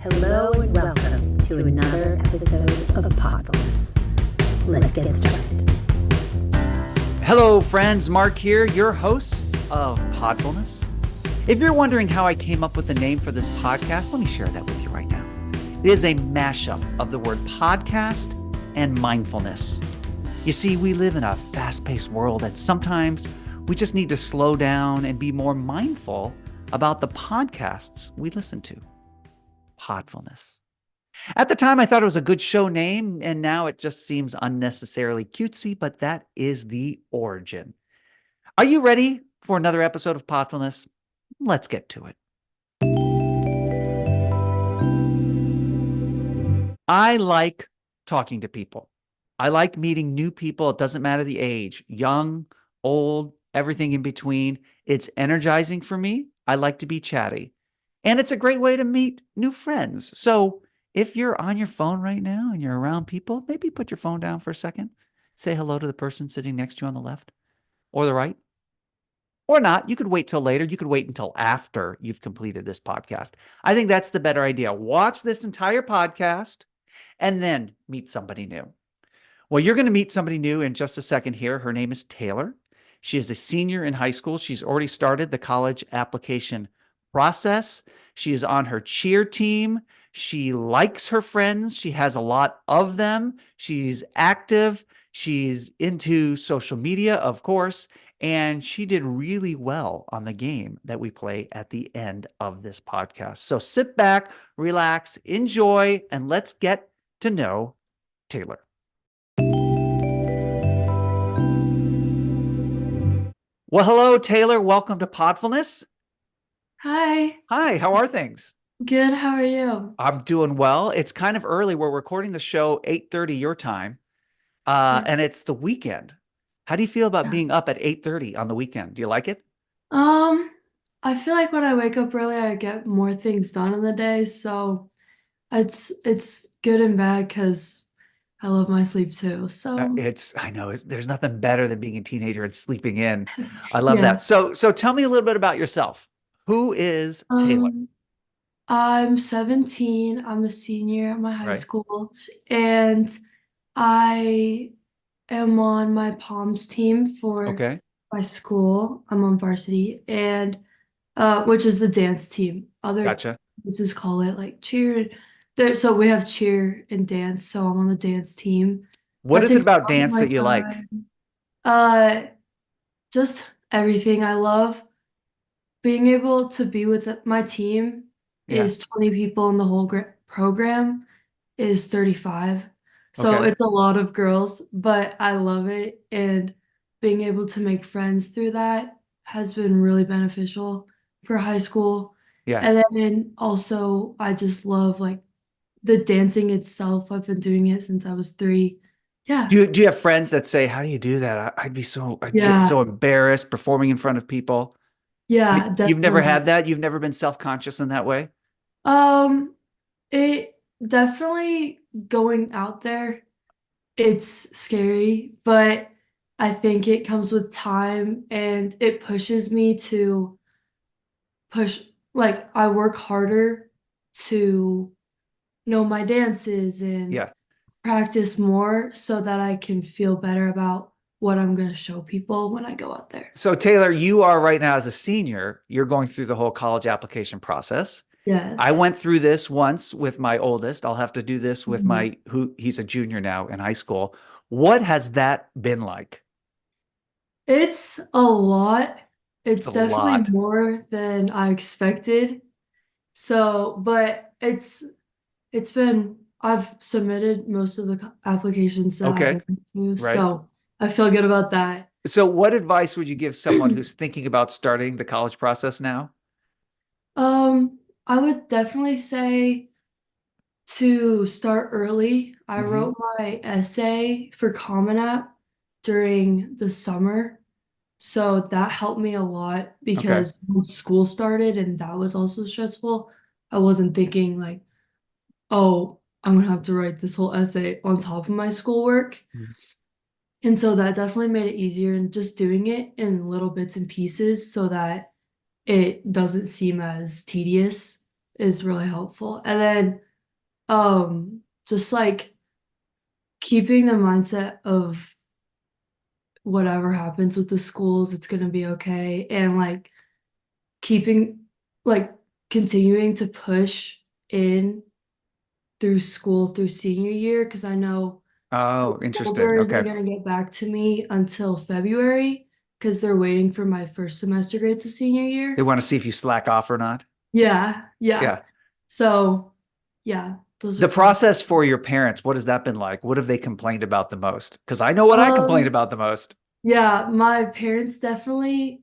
Hello and welcome to another episode of Podfulness. Let's get started. Hello friends, Mark here, your host of Podfulness. If you're wondering how I came up with the name for this podcast, let me share that with you right now. It is a mashup of the word podcast and mindfulness. You see, we live in a fast-paced world and sometimes we just need to slow down and be more mindful about the podcasts we listen to. Podfulness. At the time, I thought it was a good show name, and now it just seems unnecessarily cutesy, but that is the origin. Are you ready for another episode of Podfulness? Let's get to it. I like talking to people. I like meeting new people. It doesn't matter the age, young, old, everything in between. It's energizing for me. I like to be chatty. And it's a great way to meet new friends. So if you're on your phone right now and you're around people, maybe put your phone down for a second. Say hello to the person sitting next to you on the left or the right. Or not. You could wait till later. You could wait until after you've completed this podcast. I think that's the better idea. Watch this entire podcast and then meet somebody new. Well, you're going to meet somebody new in just a second here. Her name is Taylor. She is a senior in high school. She's already started the college application process. She is on her cheer team. She likes her friends. She has a lot of them. She's active. She's into social media, of course, and she did really well on the game that we play at the end of this podcast. So sit back, relax, enjoy, and let's get to know Taylor. Well, hello, Taylor. Welcome to Podfulness. Hi. Hi, how are things? Good. How are you? I'm doing well. It's kind of early. We're recording the show 8:30 your time, and it's the weekend. How do you feel about being up at 8:30 on the weekend? Do you like it? I feel like when I wake up early, I get more things done in the day, so it's good and bad because I love my sleep too. So I know there's nothing better than being a teenager and sleeping in. I love yeah. that. So tell me a little bit about yourself. Who is Taylor? I'm 17. I'm a senior at my high Right. school, and I am on my Palms team for Okay. my school. I'm on varsity, and which is the dance team. Other Gotcha. places call it like cheer. So we have cheer and dance. So I'm on the dance team. What That is it takes a about lot of dance my that you like? time. Uh, just everything. I love being able to be with my team. Yeah. Is 20 people in the whole program is 35. So Okay. it's a lot of girls, but I love it. And being able to make friends through that has been really beneficial for high school. Yeah. And then also I just love like the dancing itself. I've been doing it since I was 3. Yeah. Do you have friends that say, "How do you do that? I'd get Yeah. so embarrassed performing in front of people." Yeah, You've never definitely. had that? You've never been self-conscious in that way? Um, it definitely going out there, it's scary, but I think it comes with time and it pushes me to push, like, I work harder to know my dances and Yeah. practice more so that I can feel better about what I'm going to show people when I go out there. So Taylor, you are right now as a senior, you're going through the whole college application process. I Yes. went through this once with my oldest. I'll have to do this with Mhm. he's a junior now in high school. What has that been like? It's a lot. A It's definitely lot. more than I expected. So, but it's been I've submitted most of the applications that I Okay. wanted to, Right. so I feel good about that. So what advice would you give someone who's thinking about starting the college process now? I would definitely say to start early. I Hmm. wrote my essay for Common App during the summer, so that helped me a lot Okay. because when school started and that was also stressful, I wasn't thinking like, oh, I'm gonna have to write this whole essay on top of my schoolwork. Mhm. And so that definitely made it easier and just doing it in little bits and pieces so that it doesn't seem as tedious is really helpful. And then just like keeping the mindset of whatever happens with the schools, it's gonna be okay. And like keeping like continuing to push in through school through senior year because I know the Oh, interesting. older they're Okay. gonna get back to me until February because they're waiting for my first semester grades of senior They year. want to see if you slack off or not. Yeah, yeah. Yeah. So yeah, those are The probably process for your parents, what has that been like? What have they complained about the most? Because I know what I complained um about the most. yeah, my parents definitely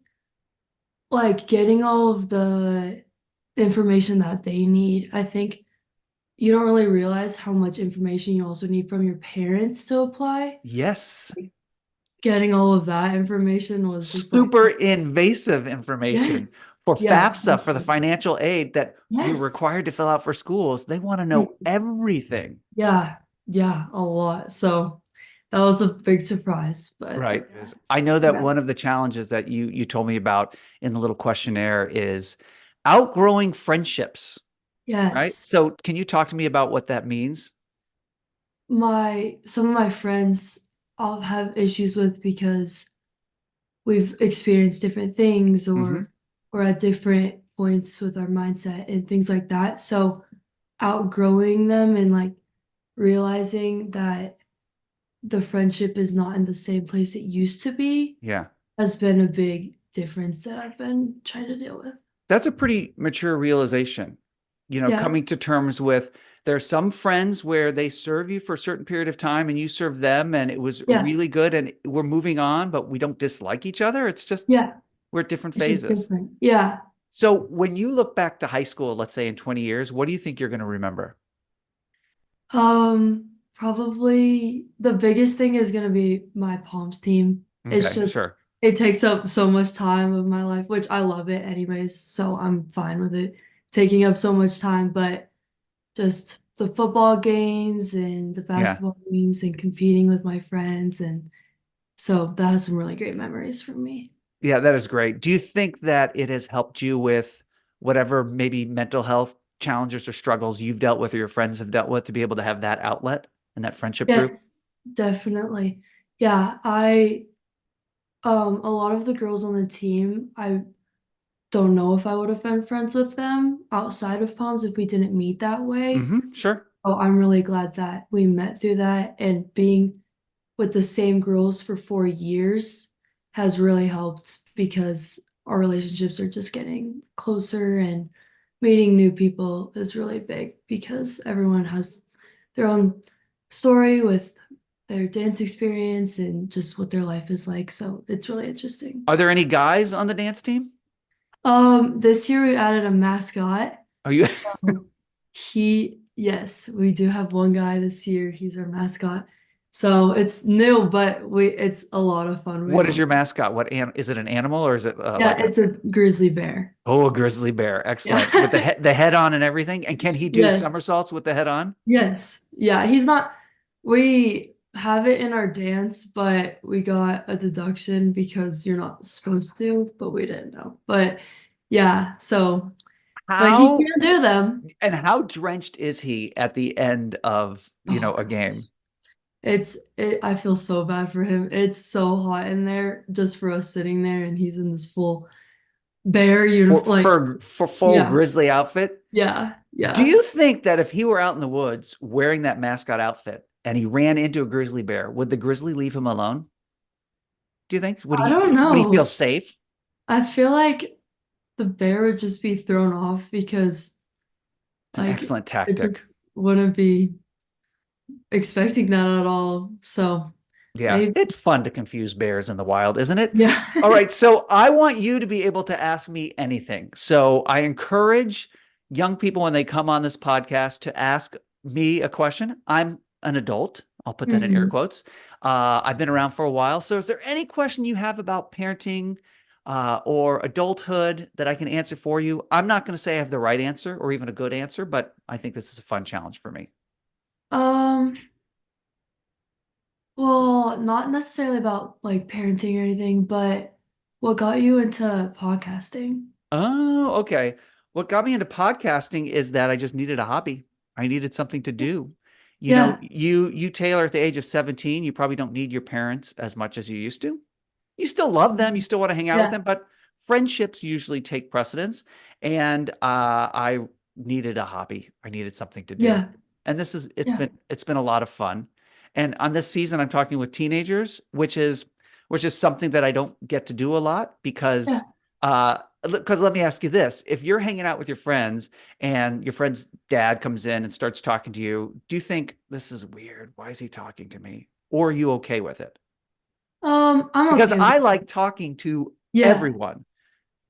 like getting all of the information that they need. I think you don't really realize how much information you also need from your parents to apply. Yes. Getting all of that information was just like, Super invasive information yes, for yes, FAFSA, for the financial aid that you're yes. required to fill out for schools. They want to know everything. Yeah, yeah, a lot. So that was a big surprise, but Right. I know that yeah. one of the challenges that you told me about in the little questionnaire is outgrowing friendships, right? Yes. So can you talk to me about what that means? My some of my friends I'll have issues with because we've experienced different things Hmm. or we're at different points with our mindset and things like that. So outgrowing them and like realizing that the friendship is not in the same place it used to be Yeah. has been a big difference that I've been trying to deal with. That's a pretty mature realization. Yeah, Coming to terms with there are some friends where they serve you for a certain period of time and you serve them and it was yeah, really good and we're moving on, but we don't dislike each other. It's just yeah. we're at different It's just phases. different. Yeah. So when you look back to high school, let's say in 20 years, what do you think you're going to remember? Probably the biggest thing is gonna be my Palms team. It's Okay, just sure. it takes up so much time of my life, which I love it anyways, so I'm fine with it taking up so much time, but just the football games and the Yeah. basketball games and competing with my friends and so that has some really great memories for me. Yeah, that is great. Do you think that it has helped you with whatever maybe mental health challenges or struggles you've dealt with or your friends have dealt with to be able to have that outlet and that friendship group? Yes, definitely. Yeah, a lot of the girls on the team, I don't know if I would have been friends with them outside of Palms if we didn't meet that way. Sure. Oh, I'm really glad that we met through that and being with the same girls for 4 years has really helped because our relationships are just getting closer and meeting new people is really big because everyone has their own story with their dance experience and just what their life is like. So it's really interesting. Are there any guys on the dance team? This year we added a mascot. Are you So yes, we do have one guy this year. He's our mascot. So it's new, but it's a lot of fun. We What have is your mascot? Is it an animal or is it yeah, like it's a grizzly bear. a grizzly bear? Excellent. With Yeah. the head on and everything. And can he do Yes. somersaults with the head on? Yes. Yeah, he's not we have it in our dance, but we got a deduction because you're not supposed to, but we didn't know. But yeah, so but he How can do them. and how drenched is he at the end of, Oh a game? gosh. I feel so bad for him. It's so hot in there just for us sitting there and he's in this full bear For uniform like full yeah, grizzly outfit? yeah, Do yeah. you think that if he were out in the woods wearing that mascot outfit and he ran into a grizzly bear, would the grizzly leave him alone? Do you think? I don't Would he feel know. safe? I feel like the bear would just be thrown off because It's an like excellent it just tactic. wouldn't be expecting that at all. So Yeah, maybe it's fun to confuse bears in the wild, isn't it? yeah. All right, so I want you to be able to ask me anything. So I encourage young people when they come on this podcast to ask me a question. I'm an adult. I'll put that in air Mhm. quotes. I've been around for a while. So is there any question you have about parenting or adulthood that I can answer for you? I'm not going to say I have the right answer or even a good answer, but I think this is a fun challenge for me. Um Well, not necessarily about like parenting or anything, but what got you into podcasting? Oh, okay. What got me into podcasting is that I just needed a hobby. I needed something to do. You know, Yeah. you Taylor, at the age of 17, you probably don't need your parents as much as you used to. You still love them, you Mhm. still want to hang out with Yeah. them, but friendships usually take precedence. And I needed a hobby. I needed something to do. Yeah. And Yeah. it's been a lot of fun. And on this season, I'm talking with teenagers, which is something that I don't get to do a lot Yeah. because let me ask you this. If you're hanging out with your friends and your friend's dad comes in and starts talking to you, do you think this is weird? Why is he talking to me? Or are you okay with it? I'm Because okay with I it. like talking to Yeah. everyone.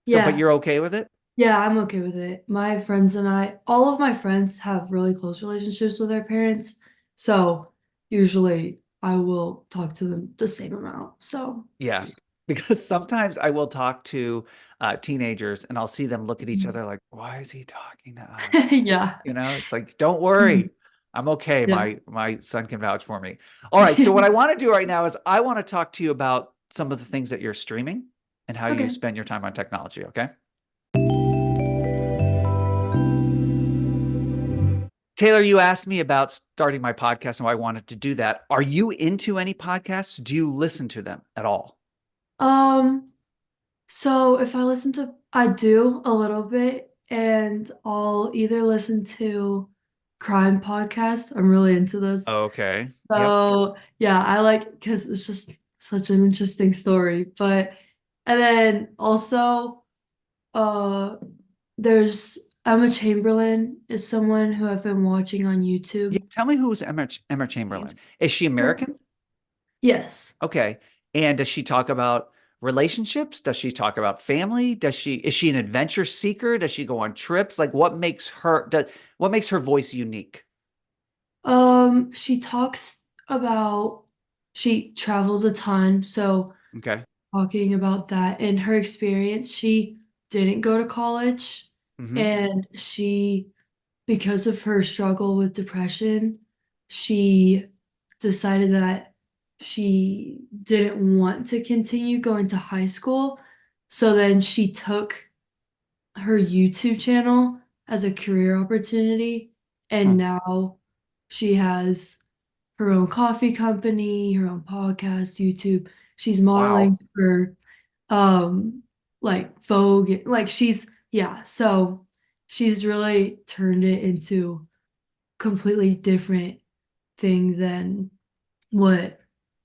So, but Yeah. you're okay with it? Yeah, I'm okay with it. My friends and I, all of my friends have really close relationships with their parents. So usually I will talk to them the same amount. So, Yeah. Because sometimes I will talk to teenagers and I'll see them look at each mhm. other like, why is he talking to us? Yeah. You know, it's like, don't Mhm. worry. I'm okay. Yeah. My son can vouch for me. All right. So what I want to do right now is I want to talk to you about some of the things that you're streaming and how you Okay. spend your time on technology. Okay. Taylor, you asked me about starting my podcast and why I wanted to do that. Are you into any podcasts? Do you listen to them at all? Um, so if I listen to, I do a little bit, and I'll either listen to crime podcasts. I'm really into those. Okay. Yep. So yeah, I like because it's just such an interesting story. But and then also, uh, there's Emma Chamberlain is someone who I've been watching on Yeah. YouTube. Tell me who's Emma Yes. Chamberlain. Is she American? Yes. Okay. And does she talk about relationships? Does she talk about family? Is she an adventure seeker? Does she go on trips? Like what makes her voice unique? She talks about she travels a ton, so Okay. talking about that and her experience, she didn't go to college Hmm. and she because of her struggle with depression, she decided that she didn't want to continue going to high school. So then she took her YouTube channel as a career opportunity, Huh. and now she has her own coffee company, her own podcast, YouTube. She's Wow. modeling for um like Vogue, like she's yeah, so she's really turned it into completely different thing than what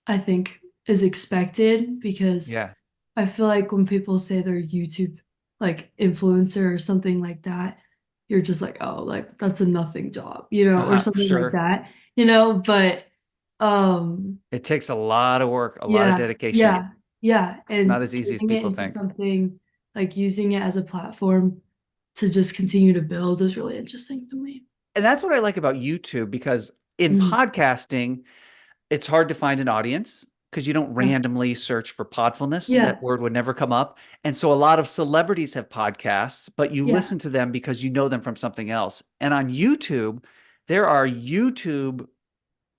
I think is expected because Yeah. I feel like when people say they're YouTube like influencer or something like that, you're just like, oh, like that's a nothing job, or something like Sure. that, but um It takes a lot of work, a lot of yeah, dedication. yeah, yeah. It's not And as easy as turning it people into think. something like using it as a platform to just continue to build is really interesting to me. And that's what I like about YouTube because in Mhm. podcasting, it's hard to find an audience because you don't Yeah, randomly search for podfulness. yeah, That word would never come up. And so a lot of celebrities have podcasts, but you yeah, listen to them because you know them from something else. And on YouTube, there are YouTube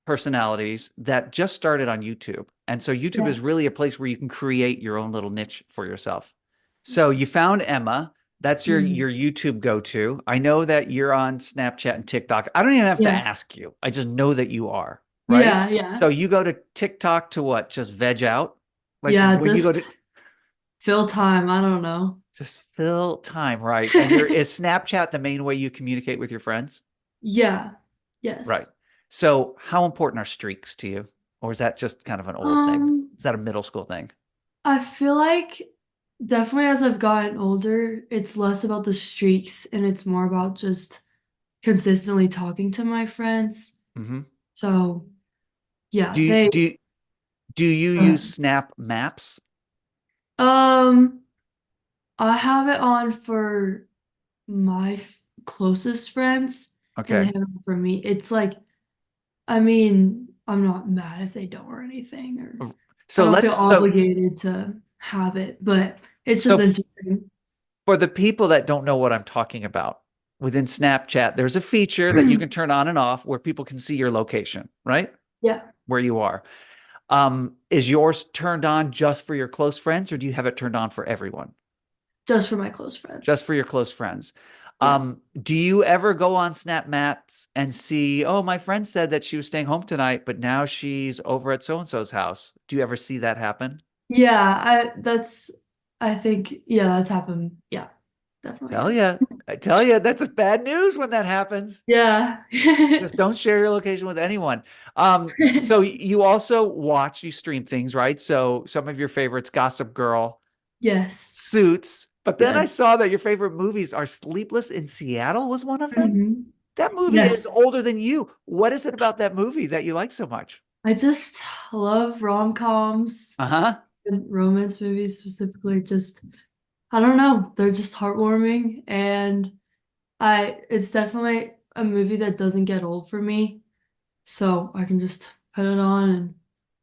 personalities that just started on YouTube. And so YouTube yeah. is really a place where you can create your own little niche for yourself. So you found Emma. That's Mhm. your YouTube go-to. I know that you're on Snapchat and TikTok. I don't even have to Yeah, ask you. I just know that you are, right? yeah, yeah, So you go to TikTok to what? Just veg out? Like yeah. when you go Just to fill time. I don't know. just fill time, right? And is Snapchat the main way you communicate with your friends? Yeah. Right. Yes. So how important are streaks to you? Or is that just kind of an old thing? Um, Is that a middle school thing? I feel like definitely as I've gotten older, it's less about the streaks and it's more about just consistently talking to my friends. Hmm. So Do yeah, you, they do you, do you go use ahead. Snap Maps? Um, I have it on for my closest friends, and they Okay. have it for me. It's like, I mean, I'm not mad if they don't or anything, or I So don't feel let's so obligated to have it, but it's so just f- interesting. for the people that don't know what I'm talking about, within Snapchat, there's a feature that you can turn on and off where people can see your location, right? Yeah. Where you are. Is yours turned on just for your close friends, or do you have it turned on for everyone? Just for my close Just friends. for your close friends. Yeah. Do you ever go on Snap Maps and see, oh, my friend said that she was staying home tonight, but now she's over at so-and-so's house? Do you ever see that happen? Yeah, I think, yeah, that's happened. Yeah, definitely Tell has. you, I tell you, that's a bad news when that happens. Yeah. Just don't share your location with anyone. So you also watch, you stream things, right? So some of your favorites, Gossip Girl, Yes. Suits. But then I Yes. saw that your favorite movies are Sleepless in Seattle was one of them. Mhm. That movie is Yes. older than you. What is it about that movie that you like so much? I just love rom-coms Uh-huh. and romance movies specifically. Just, I don't know, they're just heartwarming, and I it's definitely a movie that doesn't get old for me, so I can just put it on and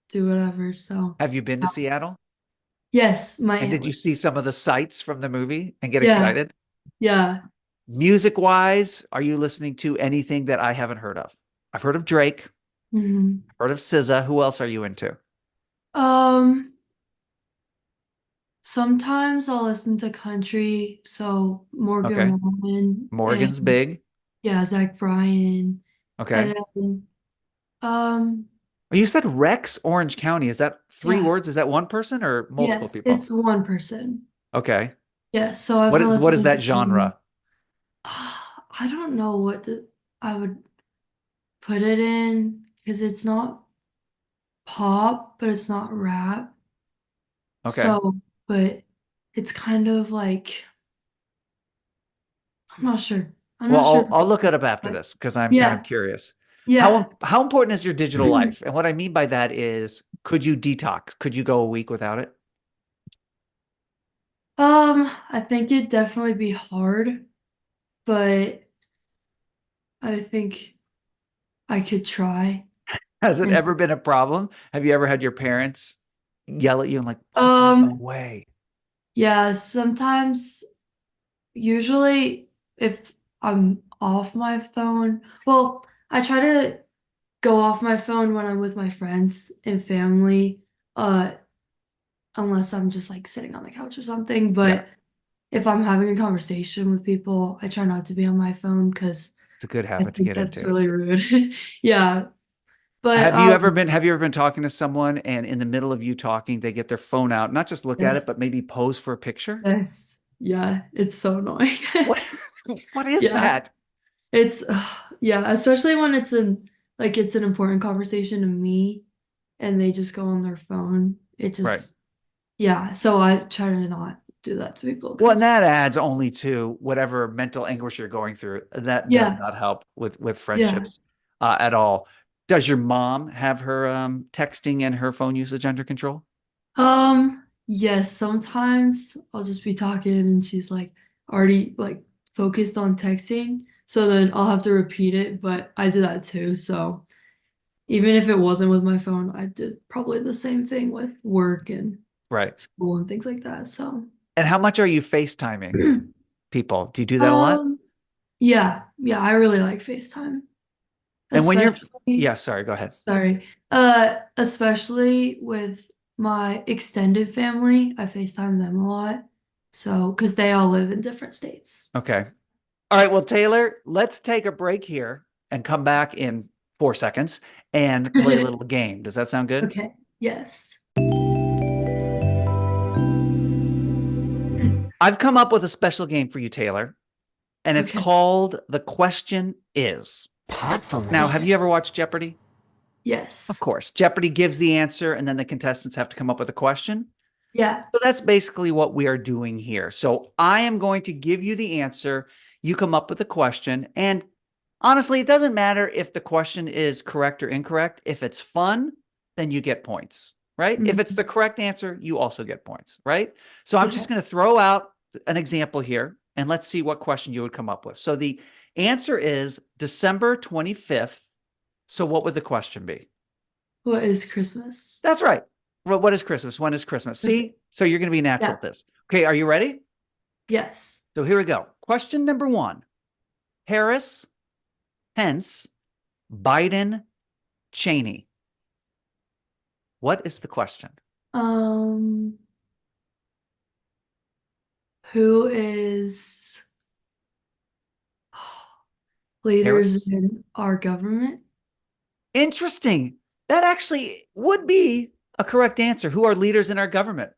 do whatever. So Have you been to Seattle? yes, my And aunt did you lives. see some of the sights from the movie and get Yeah, excited? yeah. Music wise, are you listening to anything that I haven't heard of? I've heard of Drake, Mhm. heard of SZA. Who else are you into? Um, Sometimes I'll listen to country, so Morgan Okay. Wallen Morgan's and big. yeah, Zach Bryan, and Okay. then um, Oh, you said Rex Orange County. Is that three yeah, words? Is that one person or multiple yes, people? it's one person. Okay. Yeah, so I've been What is listening to that him. genre? I don't know I would put it in because it's not pop, but it's not rap. Okay. So, but it's kind of like I'm not sure. I'm Well, not sure. I'll look it up after But this because I'm kind yeah, of curious. yeah. How important is your digital life? And what I mean by that is, could you detox? Could you go a week without it? I think it'd definitely be hard, but I think I could try. Has it And ever been a problem? Have you ever had your parents yell at you and like, put that um, away? yeah, sometimes usually if I'm off my phone, well, I try to go off my phone when I'm with my friends and family, uh, unless I'm just like sitting on the couch or something. Yeah, But if I'm having a conversation with people, I try not to be on my phone because it's a good I habit to think get that's into. really rude. Yeah. But Have you ever been talking to someone and in the middle of you talking, they get their phone out, not just look at it, but yes, maybe pose for a picture? yes, yeah, it's so annoying. What what is Yeah, that? it's yeah, especially when it's an important conversation to me and they just go on their phone. It Right. just yeah, so I try to not do that to people Well, and because that adds only to whatever mental anguish you're going through. That does yeah, not help with yeah. friendships at all. Does your mom have her texting and her phone usage under control? Yes, sometimes I'll just be talking and she's like already like focused on texting. So then I'll have to repeat it, but I do that too. So even if it wasn't with my phone, I did probably the same thing with work and Right. school and things like that. So And how much are you FaceTiming people? Do you do that a lot? um yeah, yeah, I really like FaceTime. And when you're, Especially yeah, sorry, go ahead. sorry. Especially with my extended family, I FaceTime them a lot. So, because they all live in different states. Okay. All right. Well, Taylor, let's take a break here and come back in 4 seconds and play a little game. Does that sound good? Okay. Yes. I've come up with a special game for you, Taylor, and it's Okay. called The Question Is. Now, have you Podfulness. ever watched Jeopardy? Of Yes. course. Jeopardy gives the answer, and then the contestants have to come up with a question. Yeah. So that's basically what we are doing here. So I am going to give you the answer. You come up with a question. And honestly, it doesn't matter if the question is correct or incorrect. If it's fun, then you get points, right? If it's Mhm. the correct answer, you also get points, right? So I'm Okay. just going to throw out an example here and let's see what question you would come up with. So the answer is December 25th. So what would the question be? What is Christmas? That's right. Well, what is Christmas? When is Christmas? Okay. See? So you're going to be natural Yeah. at this. Okay, are you ready? Yes. So here we go. Question number one. Harris, Pence, Biden, Cheney. What is the question? Um, Who is leaders Harris? in our government? Interesting. That actually would be a correct answer. Who are leaders in our government?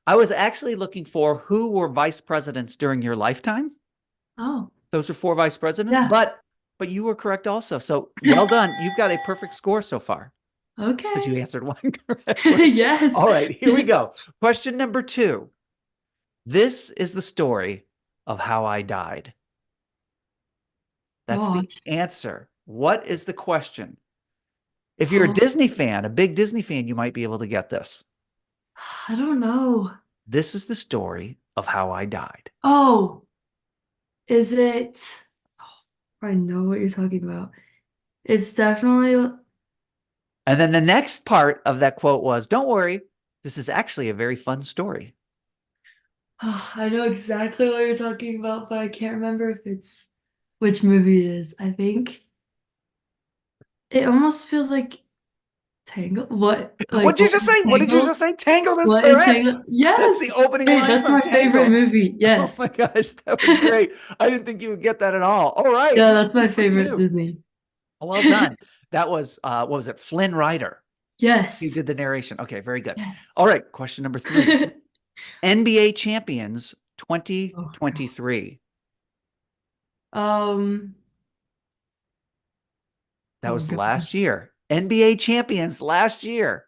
I was actually looking for who were vice presidents during your lifetime. Oh, Those are 4 vice presidents, yeah. but you were correct also. So well done. You've got a perfect score so far because Okay. you answered one correctly. Yes. All right, here we go. Question number 2. This is the story of how I died. That's the Gosh. answer. What is the question? If you're a Oh, Disney fan, a big Disney fan, you might be able to get this. I don't know. This is the story of how I died. Oh, is it? Oh, I know what you're talking about. It's definitely. And then the next part of that quote was, don't worry, this is actually a very fun story. Oh, I know exactly what you're talking about, but I can't remember if it's which movie it is. I think it almost feels like Tangled. What? Like What'd you what just is say? What did you Tangled? just say? Tangled is What is correct. Tangled? That's Yes. the opening Hey, line that's from my favorite Tangled. movie. Oh my Yes. gosh, that was great. I didn't think you would get that at all. All right, Yeah, you're that's my 2 for favorite 2. Disney. Well done. That was what was it? Flynn Rider. He Yes. did the narration. Okay, very good. Yes. All right, question number 3. NBA champions Oh God. 2023. Um. That Oh was God. last year. NBA champions last year.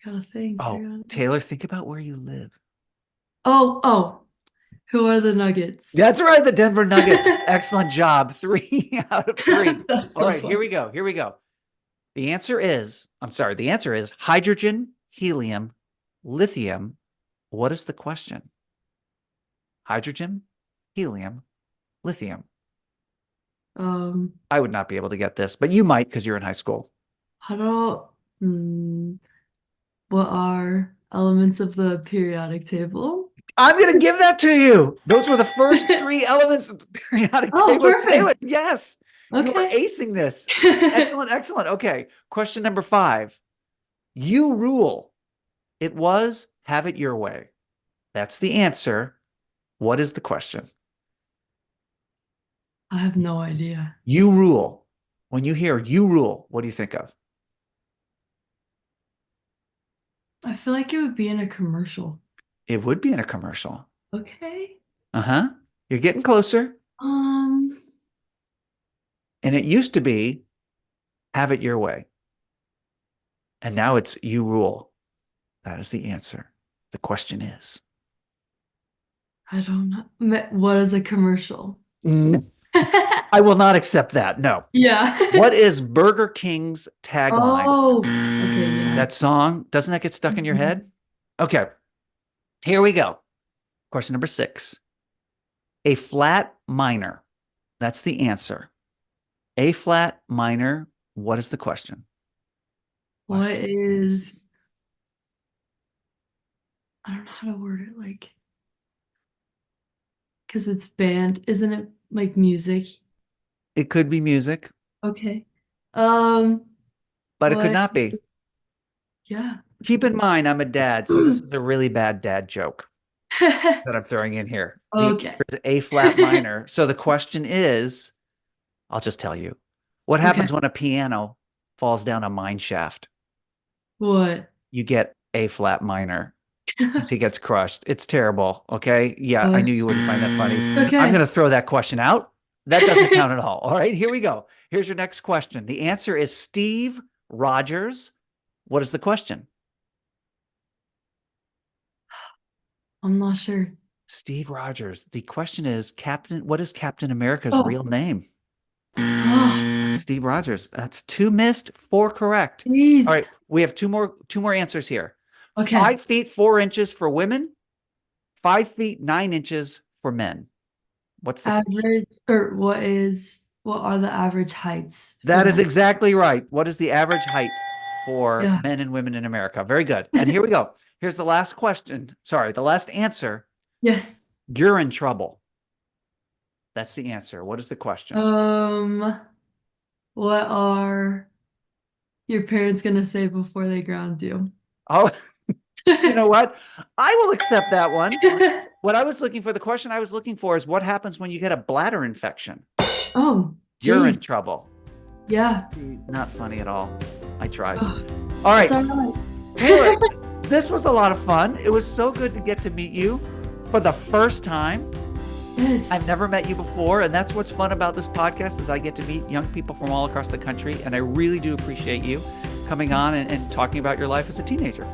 Gotta think. I Oh, gotta think. Taylor, think about where you live. Oh, oh. Who are the Nuggets? That's right, the Denver Nuggets. Excellent job. 3 out of 3. That's All so right, here we funny. go. Here we go. The answer is hydrogen, helium, lithium. What is the question? Hydrogen, helium, lithium. Um. I would not be able to get this, but you might because you're in high school. How do? Hmm, what are elements of the periodic table? I'm going to give that to you. Those were the first 3 elements of the periodic Oh, table. Taylor, perfect. yes, you are Okay. acing this. Excellent, excellent. Okay, question number 5. You rule. It was have it your way. That's the answer. What is the question? I have no idea. You rule. When you hear you rule, what do you think of? I feel like it would be in a commercial. It would be in a commercial. Okay. Uh-huh. You're getting closer. Um, And it used to be have it your way. And now it's you rule. That is the answer. The question is. I don't know. What is a commercial? I will not accept that. No. Yeah. What is Burger King's tagline? Oh, okay, yeah. That song, doesn't that get stuck in your head? Okay. Here we go. Question number 6. A flat minor. That's the answer. A flat minor. What is the question? What Question is, I don't know how to word it, like, because it's band, isn't it like music? It could be music, Okay. Um, but it could what, not be. yeah. Keep in mind, I'm a dad, so this is a really bad dad joke that I'm throwing in here. The Okay. answer is A flat minor. So the question is, I'll just tell you, what Okay. happens when a piano falls down a mine shaft? What? You get A flat minor as he gets crushed. It's terrible. Okay. Yeah, I What? knew you wouldn't find that funny. I'm Okay. going to throw that question out. That doesn't count at all. All right, here we go. Here's your next question. The answer is Steve Rogers. What is the question? I'm not sure. Steve Rogers. The question is what is Captain America's Oh. real name? Oh, Steve Rogers. That's 2 missed, 4 correct. All right, jeez. we have two more answers here. Okay. 5 feet 4 inches for women, 5 feet 9 inches for men. What's the question? Average, or what are the average heights for That is men? exactly right. What is the average height for Yeah. men and women in America? Very good. And here we go. Here's the last question. Sorry, the last answer. Yes. You're in trouble. That's the answer. What is the question? What are your parents gonna say before they ground you? Oh, You know what? I will accept that one. What I was looking for, the question I was looking for is what happens when you get a bladder infection? Oh, You're in geez. trouble. Yeah. Not funny at all. I tried. Ugh, All right, it's all right. Taylor, this was a lot of fun. It was so good to get to meet you for the first time. Yes. I've never met you before, and that's what's fun about this podcast is I get to meet young people from all across the country, and I really do appreciate you coming on and talking about your life as a teenager.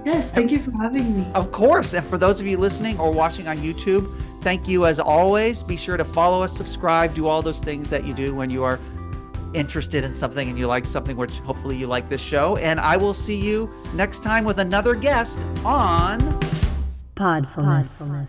Yes, thank you for having me. Of course. And for those of you listening or watching on YouTube, thank you as always. Be sure to follow us, subscribe, do all those things that you do when you are interested in something and you like something, which hopefully you like this show. And I will see you next time with another guest on Podfulness.